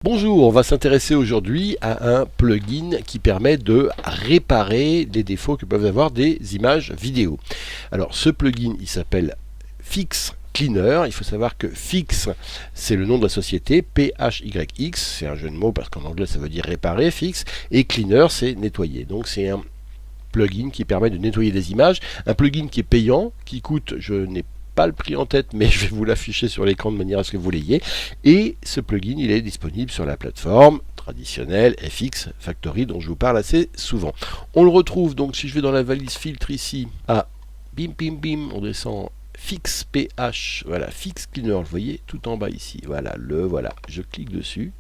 Bonjour, on va s'intéresser aujourd'hui à un plugin qui permet de réparer les défauts que peuvent avoir des images vidéo. Alors ce plugin, il s'appelle Fix Cleaner. Il faut savoir que Fix, c'est le nom de la société, P-H-Y-X, c'est un jeu de mots parce qu'en anglais ça veut dire réparer, Fix, et Cleaner c'est nettoyer. Donc c'est un plugin qui permet de nettoyer des images, un plugin qui est payant, qui coûte, je n'ai pas le prix en tête, mais je vais vous l'afficher sur l'écran de manière à ce que vous l'ayez. Et ce plugin, il est disponible sur la plateforme traditionnelle FX Factory dont je vous parle assez souvent. On le retrouve donc si je vais dans la valise filtre ici, bim bim bim, on descend Fix PH, voilà, Fix Cleaner, vous voyez tout en bas ici, voilà, je clique dessus.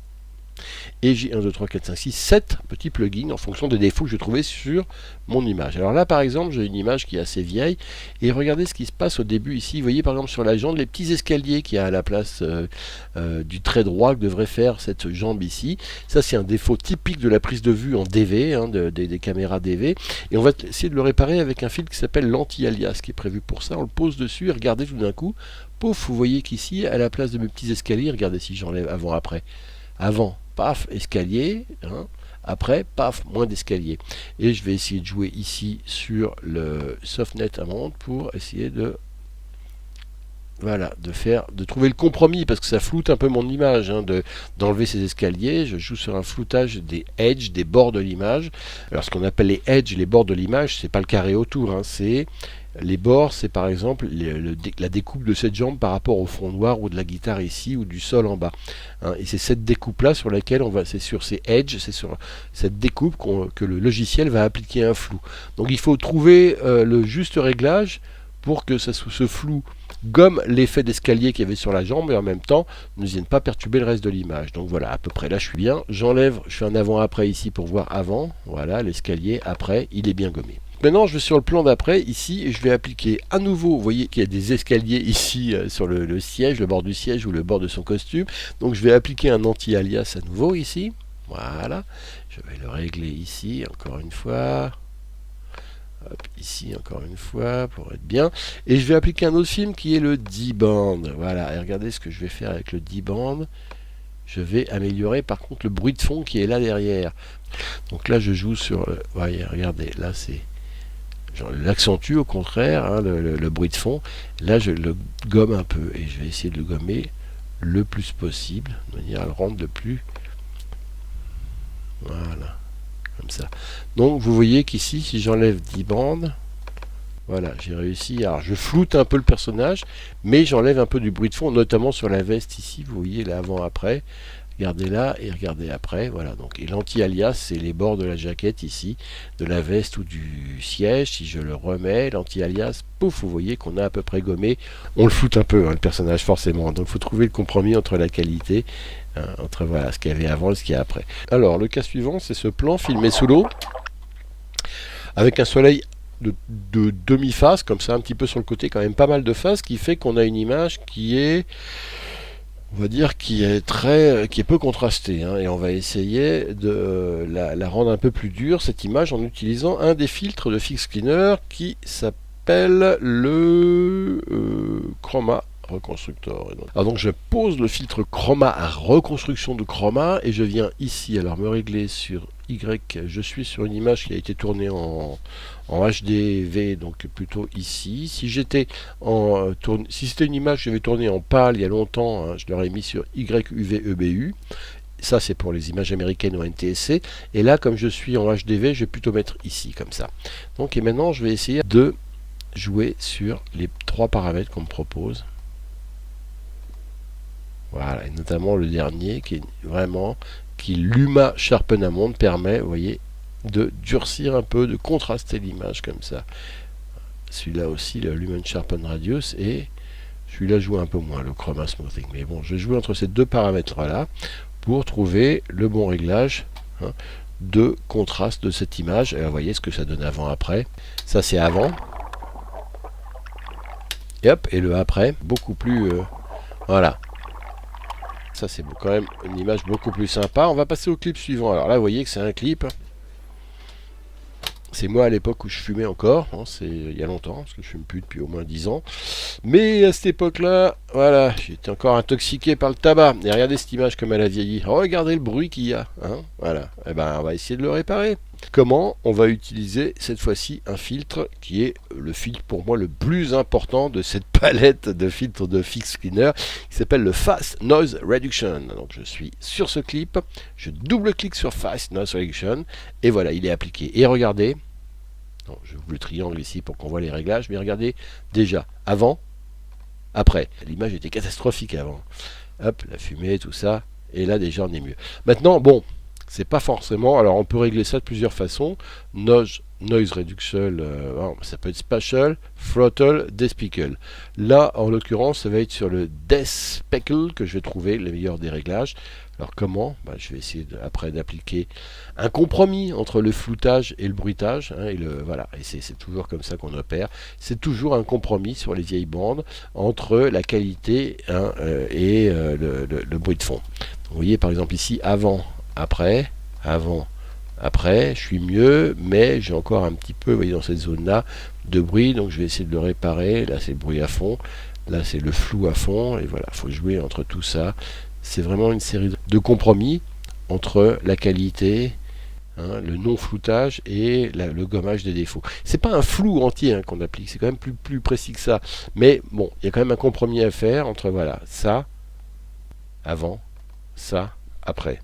Et j'ai 1, 2, 3, 4, 5, 6, 7 petits plugins en fonction des défauts que je trouvais sur mon image. Alors là par exemple j'ai une image qui est assez vieille et regardez ce qui se passe au début ici. Vous voyez par exemple sur la jambe les petits escaliers qu'il y a à la place du trait droit que devrait faire cette jambe ici. Ça c'est un défaut typique de la prise de vue en DV, des caméras DV. Et on va essayer de le réparer avec un filtre qui s'appelle l'anti-alias qui est prévu pour ça. On le pose dessus et regardez tout d'un coup, pouf, vous voyez qu'ici à la place de mes petits escaliers, regardez si j'enlève avant-après. Avant, paf, escalier, après, paf, moins d'escalier. Et je vais essayer de jouer ici sur le softnet amount pour essayer de de trouver le compromis parce que ça floute un peu mon image, d'enlever ces escaliers. Je joue sur un floutage des edges, des bords de l'image. Alors ce qu'on appelle les edges, les bords de l'image, c'est pas le carré autour, c'est les bords, c'est par exemple la découpe de cette jambe par rapport au fond noir ou de la guitare ici ou du sol en bas. Et c'est cette découpe là sur laquelle c'est sur ces edges, c'est sur cette découpe que le logiciel va appliquer un flou. Donc il faut trouver le juste réglage pour que ce flou gomme l'effet d'escalier qu'il y avait sur la jambe et en même temps ne vienne pas perturber le reste de l'image. Donc voilà, à peu près là je suis bien. J'enlève, je fais un avant-après ici pour voir avant. Voilà, l'escalier, après, il est bien gommé. Maintenant, je vais sur le plan d'après, ici, et je vais appliquer à nouveau, vous voyez qu'il y a des escaliers ici sur le siège, le bord du siège ou le bord de son costume. Donc je vais appliquer un anti-alias à nouveau ici. Voilà, je vais le régler ici, encore une fois. Hop, ici encore une fois pour être bien, et je vais appliquer un autre film qui est le D-band. Voilà, et regardez ce que je vais faire avec le D-band. Je vais améliorer par contre le bruit de fond qui est là derrière. Donc là je joue sur voyez, regardez, là c'est je l'accentue au contraire, le bruit de fond. Là je le gomme un peu et je vais essayer de le gommer le plus possible de manière à le rendre le plus, voilà, comme ça. Donc vous voyez qu'ici si j'enlève 10 bandes, voilà, j'ai réussi. Alors je floute un peu le personnage, mais j'enlève un peu du bruit de fond, notamment sur la veste ici, vous voyez là avant après. Regardez là et regardez après, voilà. Donc, et l'anti-alias, c'est les bords de la jaquette ici, de la veste ou du siège. Si je le remets, l'anti-alias, pouf, vous voyez qu'on a à peu près gommé. On le floute un peu, le personnage, forcément. Donc il faut trouver le compromis entre la qualité, entre voilà, ce qu'il y avait avant et ce qu'il y a après. Alors, le cas suivant, c'est ce plan filmé sous l'eau, avec un soleil de demi-face, comme ça, un petit peu sur le côté, quand même pas mal de face, qui fait qu'on a une image qui est, on va dire, qui est peu contrastée, et on va essayer de la rendre un peu plus dure, cette image, en utilisant un des filtres de Fix Cleaner qui s'appelle le Chroma Reconstructor. Alors donc je pose le filtre Chroma à reconstruction de chroma et je viens ici, alors me régler sur Y, je suis sur une image qui a été tournée en HDV, donc plutôt ici. Si j'étais si c'était une image que j'avais tournée en PAL il y a longtemps, je l'aurais mis sur YUVEBU. Ça c'est pour les images américaines ou NTSC. Et là comme je suis en HDV, je vais plutôt mettre ici comme ça. Donc et maintenant je vais essayer de jouer sur les 3 paramètres qu'on me propose. Voilà, et notamment le dernier qui est vraiment l'Uma Sharpen Amount permet, vous voyez, de durcir un peu, de contraster l'image comme ça. Celui-là aussi, le Lumen Sharpen Radius, et celui-là joue un peu moins, le Chroma Smoothing. Mais bon, je joue entre ces 2 paramètres-là pour trouver le bon réglage de contraste de cette image. Et vous voyez ce que ça donne avant-après. Ça, c'est avant. Et hop, et le après, beaucoup plus... voilà. Ça c'est quand même une image beaucoup plus sympa. On va passer au clip suivant. Alors là vous voyez que c'est un clip. C'est moi à l'époque où je fumais encore, hein, c'est il y a longtemps, parce que je fume plus depuis au moins 10 ans. Mais à cette époque-là, voilà, j'étais encore intoxiqué par le tabac. Et regardez cette image comme elle a vieilli. Regardez le bruit qu'il y a. Hein, voilà. Et ben, on va essayer de le réparer. Comment? On va utiliser cette fois-ci un filtre qui est le filtre pour moi le plus important de cette palette de filtres de Fix Cleaner, qui s'appelle le Fast Noise Reduction. Donc je suis sur ce clip, je double-clique sur Fast Noise Reduction, et voilà, il est appliqué. Et regardez, non, je vous le triangle ici pour qu'on voit les réglages, mais regardez déjà, avant, après. L'image était catastrophique avant. Hop, la fumée, tout ça, et là déjà on est mieux. Maintenant, bon, c'est pas forcément, alors on peut régler ça de plusieurs façons. Noise Reduction, ça peut être Spatial, Throttle, Despeckle. Là, en l'occurrence, ça va être sur le Despeckle que je vais trouver le meilleur des réglages. Alors comment? Je vais essayer après d'appliquer un compromis entre le floutage et le bruitage, hein, voilà, et c'est toujours comme ça qu'on opère. C'est toujours un compromis sur les vieilles bandes entre la qualité, hein, et le bruit de fond. Donc, vous voyez par exemple ici avant, après, je suis mieux, mais j'ai encore un petit peu, vous voyez, dans cette zone-là de bruit, donc je vais essayer de le réparer. Là c'est le bruit à fond, là c'est le flou à fond, et voilà, il faut jouer entre tout ça. C'est vraiment une série de compromis entre la qualité, hein, le non-floutage et le gommage des défauts. C'est pas un flou entier, hein, qu'on applique, c'est quand même plus précis que ça. Mais bon, il y a quand même un compromis à faire entre, voilà, ça, avant, ça, après.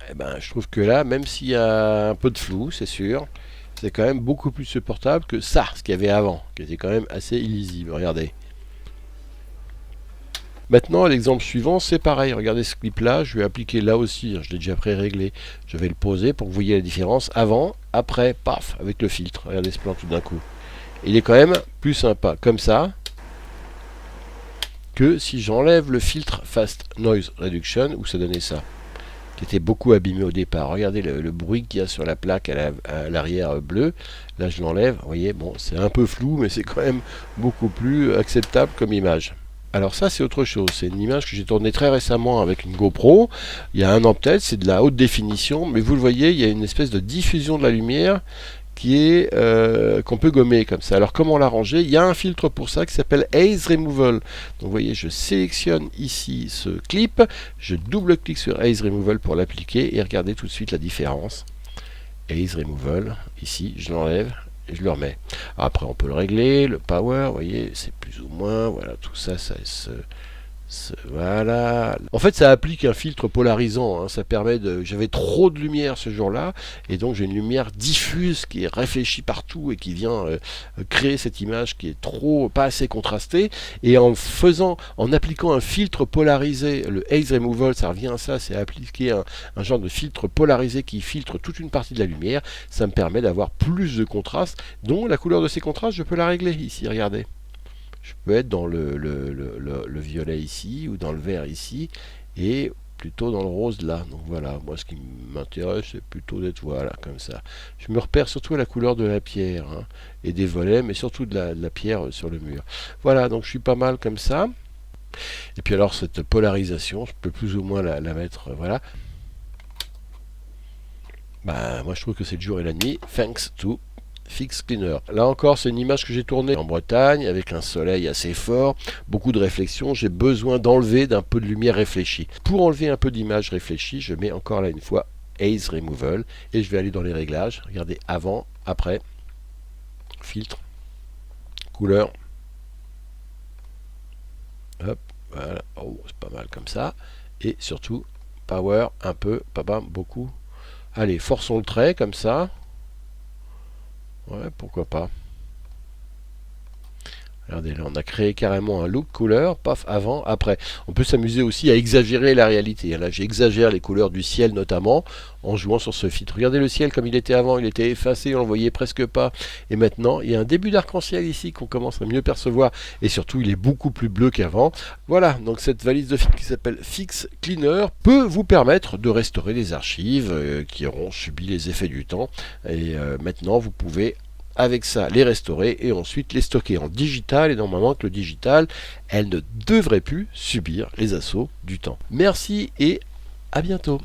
Eh ben, je trouve que là, même s'il y a un peu de flou, c'est sûr, c'est quand même beaucoup plus supportable que ça, ce qu'il y avait avant, qui était quand même assez illisible. Regardez. Maintenant, l'exemple suivant, c'est pareil. Regardez ce clip-là, je vais appliquer là aussi, je l'ai déjà pré-réglé. Je vais le poser pour que vous voyez la différence avant, après, paf, avec le filtre. Regardez ce plan tout d'un coup. Il est quand même plus sympa comme ça que si j'enlève le filtre Fast Noise Reduction, où ça donnait ça, qui était beaucoup abîmé au départ. Regardez le bruit qu'il y a sur la plaque à l'arrière bleue. Là, je l'enlève. Vous voyez, bon, c'est un peu flou, mais c'est quand même beaucoup plus acceptable comme image. Alors ça, c'est autre chose. C'est une image que j'ai tournée très récemment avec une GoPro. Il y a un an peut-être, c'est de la haute définition, mais vous le voyez, il y a une espèce de diffusion de la lumière qui est qu'on peut gommer comme ça. Alors comment l'arranger? Il y a un filtre pour ça qui s'appelle Haze Removal. Donc vous voyez, je sélectionne ici ce clip, je double-clique sur Haze Removal pour l'appliquer et regardez tout de suite la différence. Haze Removal, ici, je l'enlève et je le remets. Après on peut le régler, le power, vous voyez, c'est plus ou moins, voilà, tout ça, voilà. En fait, ça applique un filtre polarisant, hein. Ça permet de. J'avais trop de lumière ce jour-là, et donc j'ai une lumière diffuse qui est réfléchie partout et qui vient créer cette image qui est pas assez contrastée. Et en appliquant un filtre polarisé, le Haze Removal, ça revient à ça, c'est appliquer un genre de filtre polarisé qui filtre toute une partie de la lumière. Ça me permet d'avoir plus de contraste. Donc la couleur de ces contrastes, je peux la régler ici. Regardez. Je peux être dans le violet ici ou dans le vert ici et plutôt dans le rose là. Donc voilà, moi ce qui m'intéresse c'est plutôt d'être voilà comme ça. Je me repère surtout à la couleur de la pierre, hein, et des volets, mais surtout de la pierre sur le mur. Voilà, donc je suis pas mal comme ça. Et puis alors cette polarisation, je peux plus ou moins la mettre, voilà. Moi je trouve que c'est le jour et la nuit, thanks to Fix Cleaner. Là encore, c'est une image que j'ai tournée en Bretagne avec un soleil assez fort, beaucoup de réflexion. J'ai besoin d'enlever d'un peu de lumière réfléchie. Pour enlever un peu d'image réfléchie, je mets encore là une fois Haze Removal et je vais aller dans les réglages. Regardez avant, après, filtre, couleur. Hop, voilà. Oh, c'est pas mal comme ça. Et surtout, power, un peu, pas beaucoup. Allez, forçons le trait comme ça. Ouais, pourquoi pas. Regardez, là, on a créé carrément un look couleur, paf, avant, après. On peut s'amuser aussi à exagérer la réalité. Là, j'exagère les couleurs du ciel, notamment, en jouant sur ce filtre. Regardez le ciel comme il était avant, il était effacé, on ne le voyait presque pas. Et maintenant, il y a un début d'arc-en-ciel ici qu'on commence à mieux percevoir. Et surtout, il est beaucoup plus bleu qu'avant. Voilà, donc cette valise de film qui s'appelle Fix Cleaner peut vous permettre de restaurer les archives qui auront subi les effets du temps. Et maintenant, vous pouvez avec ça les restaurer et ensuite les stocker en digital, et normalement que le digital, elle ne devrait plus subir les assauts du temps. Merci et à bientôt.